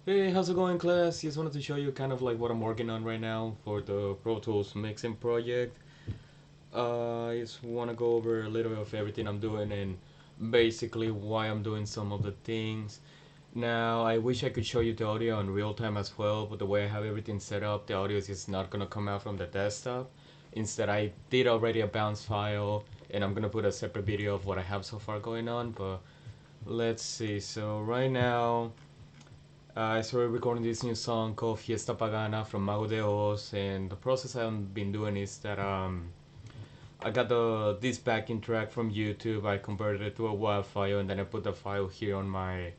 Hey, how's it going, class? Just wanted to show you kind of like what I'm working on right now for the Pro Tools mixing project. I just want to go over a little bit of everything I'm doing and basically why I'm doing some of the things. Now, I wish I could show you the audio in real time as well, but the way I have everything set up, the audio is just not gonna come out from the desktop. Instead, I did already a bounce file, and I'm gonna put a separate video of what I have so far going on, but let's see. So right now, I started recording this new song called Fiesta Pagana from Mago de Oz, and the process I've been doing is that I got this backing track from YouTube. I converted it to a WAV file, and then I put the file here on my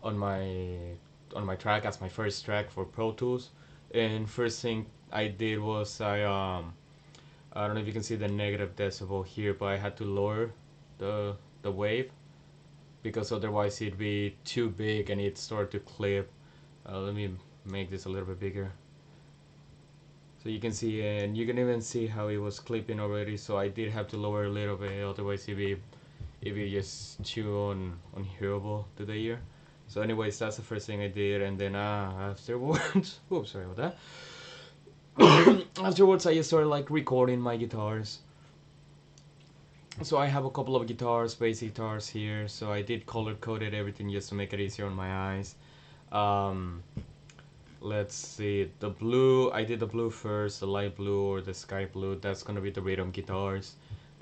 on my track as my first track for Pro Tools. And first thing I did was I don't know if you can see the negative decibel here, but I had to lower the wave because otherwise it'd be too big and it'd start to clip. Let me make this a little bit bigger so you can see, and you can even see how it was clipping already. So I did have to lower a little bit, otherwise it'd be just too unhearable to the ear. So anyways, that's the first thing I did, and then afterwards oops, sorry about that. Afterwards I just started like recording my guitars. So I have a couple of guitars, basic guitars here, so I did color coded everything just to make it easier on my eyes. um, let's see, the blue, I did the blue first, the light blue or the sky blue, that's gonna be the rhythm guitars.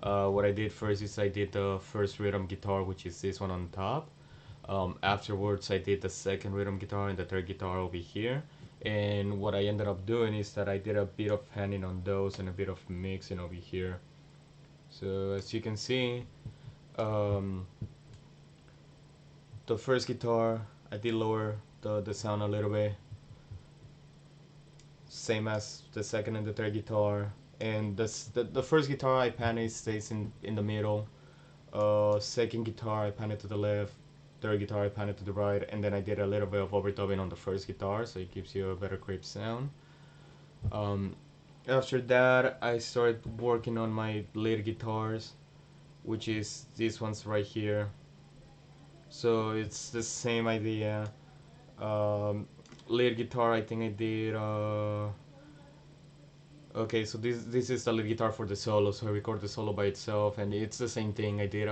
What I did first is I did the first rhythm guitar, which is this one on top. Afterwards I did the second rhythm guitar and the third guitar over here. And what I ended up doing is that I did a bit of panning on those and a bit of mixing over here. So as you can see, um, the first guitar I did lower the sound a little bit, same as the second and the third guitar. And the first guitar I pan it stays in the middle. Second guitar I pan it to the left. Third guitar I pan it to the right, and then I did a little bit of overdubbing on the first guitar, so it gives you a better creep sound. Um, After that, I started working on my lead guitars, which is these ones right here. So it's the same idea. Um, Lead guitar, I think I did. Okay, so this is the lead guitar for the solo. So I record the solo by itself, and it's the same thing. I did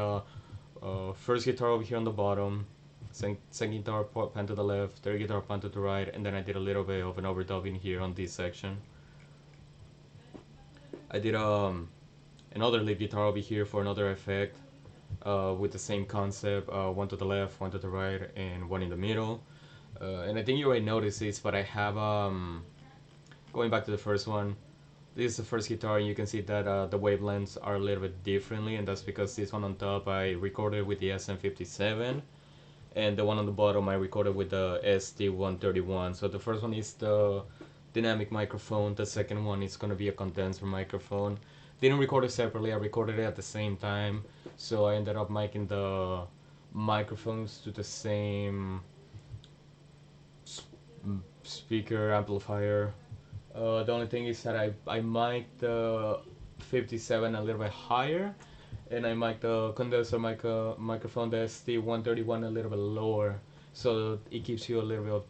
first guitar over here on the bottom, second guitar pan to the left, third guitar pan to the right, and then I did a little bit of an overdubbing here on this section. I did another lead guitar over here for another effect, with the same concept, one to the left, one to the right, and one in the middle. And I think you already noticed this, but I have, going back to the first one, this is the first guitar, and you can see that the wavelengths are a little bit differently, and that's because this one on top I recorded with the SM57, and the one on the bottom I recorded with the SD131. So the first one is the dynamic microphone, the second one is going to be a condenser microphone. Didn't record it separately, I recorded it at the same time, so I ended up making the microphones to the same speaker amplifier. The only thing is that I mic'd the 57 a little bit higher, and I mic'd the condenser microphone, the SD131, a little bit lower, so it gives you a little bit of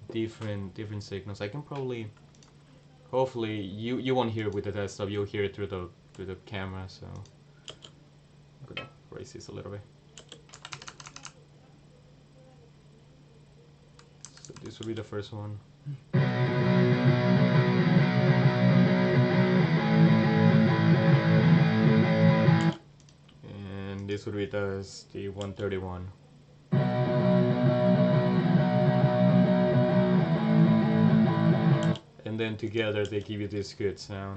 different signals. I can probably, hopefully you won't hear it with the desktop, you'll hear it through the camera. So I'm gonna raise this a little bit. So this will be the first one. And this would be the 131. And then together they give you this good sound.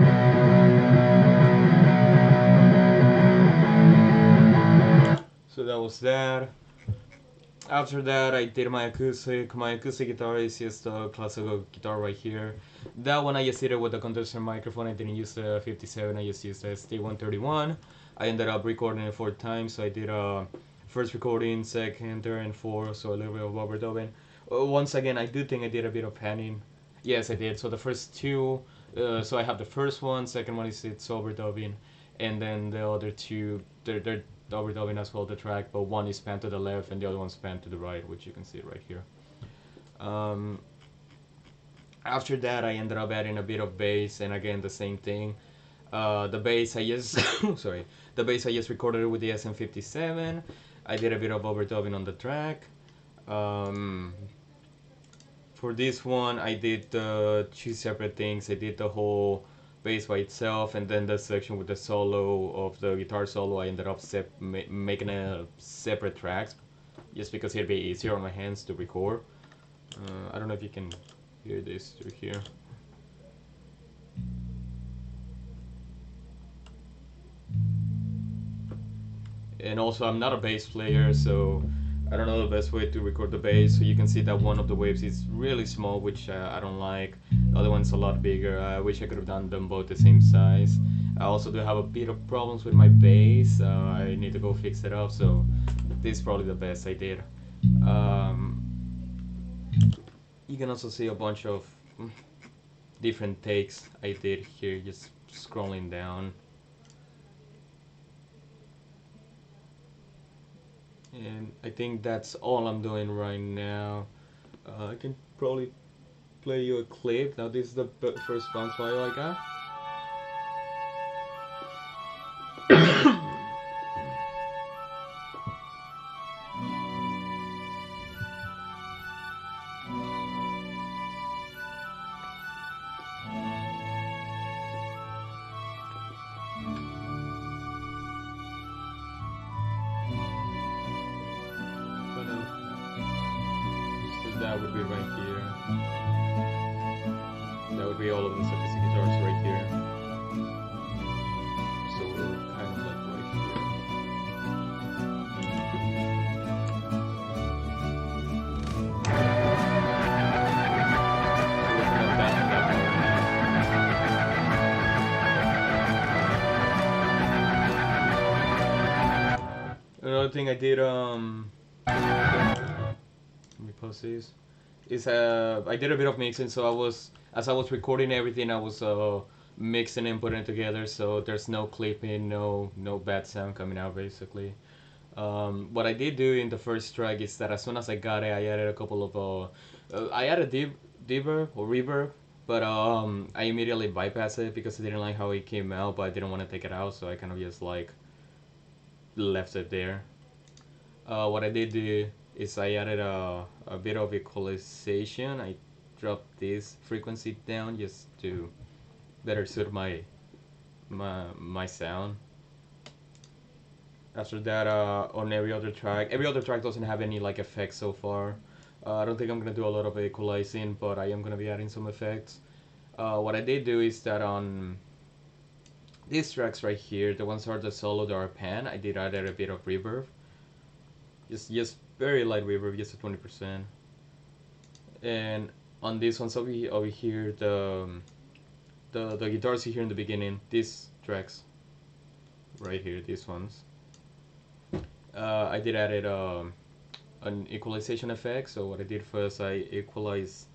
So that was that. After that I did my acoustic. My acoustic guitar is just a classical guitar right here. That one I just did it with a condenser microphone. I didn't use the 57, I just used the SD131. I ended up recording it 4 times, so I did first recording, second, third, and fourth, so a little bit of overdubbing. Once again, I do think I did a bit of panning. Yes, I did. So the first two, so I have the first one, second one is it's overdubbing, and then the other two, they're overdubbing as well the track, but one is panned to the left and the other one's panned to the right, which you can see right here. Um, After that, I ended up adding a bit of bass, and again the same thing. The bass I just sorry, the bass I just recorded with the SM57. I did a bit of overdubbing on the track. Um, for this one, I did two separate things. I did the whole bass by itself, and then the section with the solo of the guitar solo. I ended up making a separate tracks, just because it'd be easier on my hands to record. I don't know if you can hear this through here. And also, I'm not a bass player, so I don't know the best way to record the bass. So you can see that one of the waves is really small, which I don't like. The other one's a lot bigger. I wish I could have done them both the same size. I also do have a bit of problems with my bass. I need to go fix it up, so this is probably the best I did. Um, you can also see a bunch of different takes I did here, just scrolling down. And I think that's all I'm doing right now. I can probably play you a clip. Now this is the first bounce file I got. So that would be right here. That would be all of the acoustic guitars right here. So we're kind of like right here. Another thing I did, let me pause these. Is I did a bit of mixing, so as I was recording everything, I was mixing and putting it together, so there's no clipping, no bad sound coming out basically. What I did do in the first track is that as soon as I got it, I added a couple of I added reverb or reverb, but I immediately bypassed it because I didn't like how it came out, but I didn't want to take it out, so I kind of just like left it there. What I did do is I added a bit of equalization. I dropped this frequency down just to better suit my sound. After that, on every other track doesn't have any like effects so far. I don't think I'm gonna do a lot of equalizing, but I am gonna be adding some effects. What I did do is that on these tracks right here, the ones that are the solo, that are pan, I did add a bit of reverb. Just very light reverb, just at 20%. And on this ones over here, the guitars you hear in the beginning, these tracks right here, these ones, I did added an equalization effect. So what I did first, I equalize.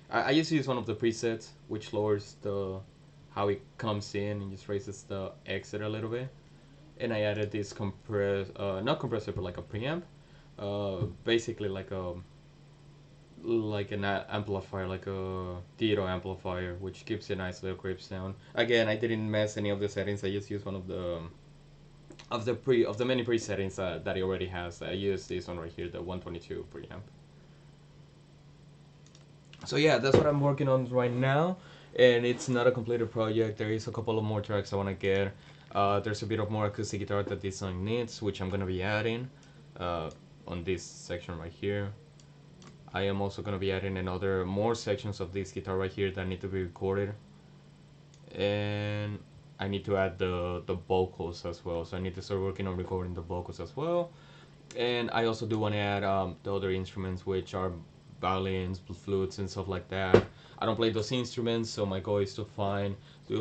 I just use one of the presets which lowers the how it comes in and just raises the exit a little bit. And I added this not compressor, but like a preamp. Basically like an amplifier, like a theater amplifier, which gives a nice little crisp sound. Again, I didn't mess any of the settings. I just used one of the many presettings that it already has. I used this one right here, the 122 preamp. So yeah, that's what I'm working on right now, and it's not a completed project. There is a couple of more tracks I want to get. There's a bit of more acoustic guitar that this song needs, which I'm gonna be adding on this section right here. I am also gonna be adding another more sections of this guitar right here that need to be recorded, and I need to add the vocals as well. So I need to start working on recording the vocals as well. And I also do want to add the other instruments, which are violins, flutes, and stuff like that. I don't play those instruments, so my goal is to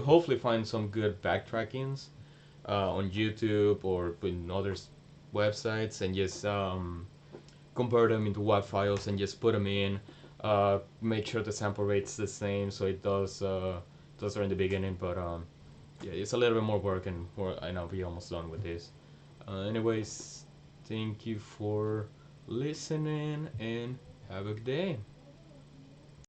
hopefully find some good backtrackings on YouTube or in other websites, and just convert them into WAV files and just put them in. Make sure the sample rate's the same, so it does are in the beginning, but yeah, it's a little bit more work, and I'll be almost done with this. Anyways, thank you for listening, and have a good day.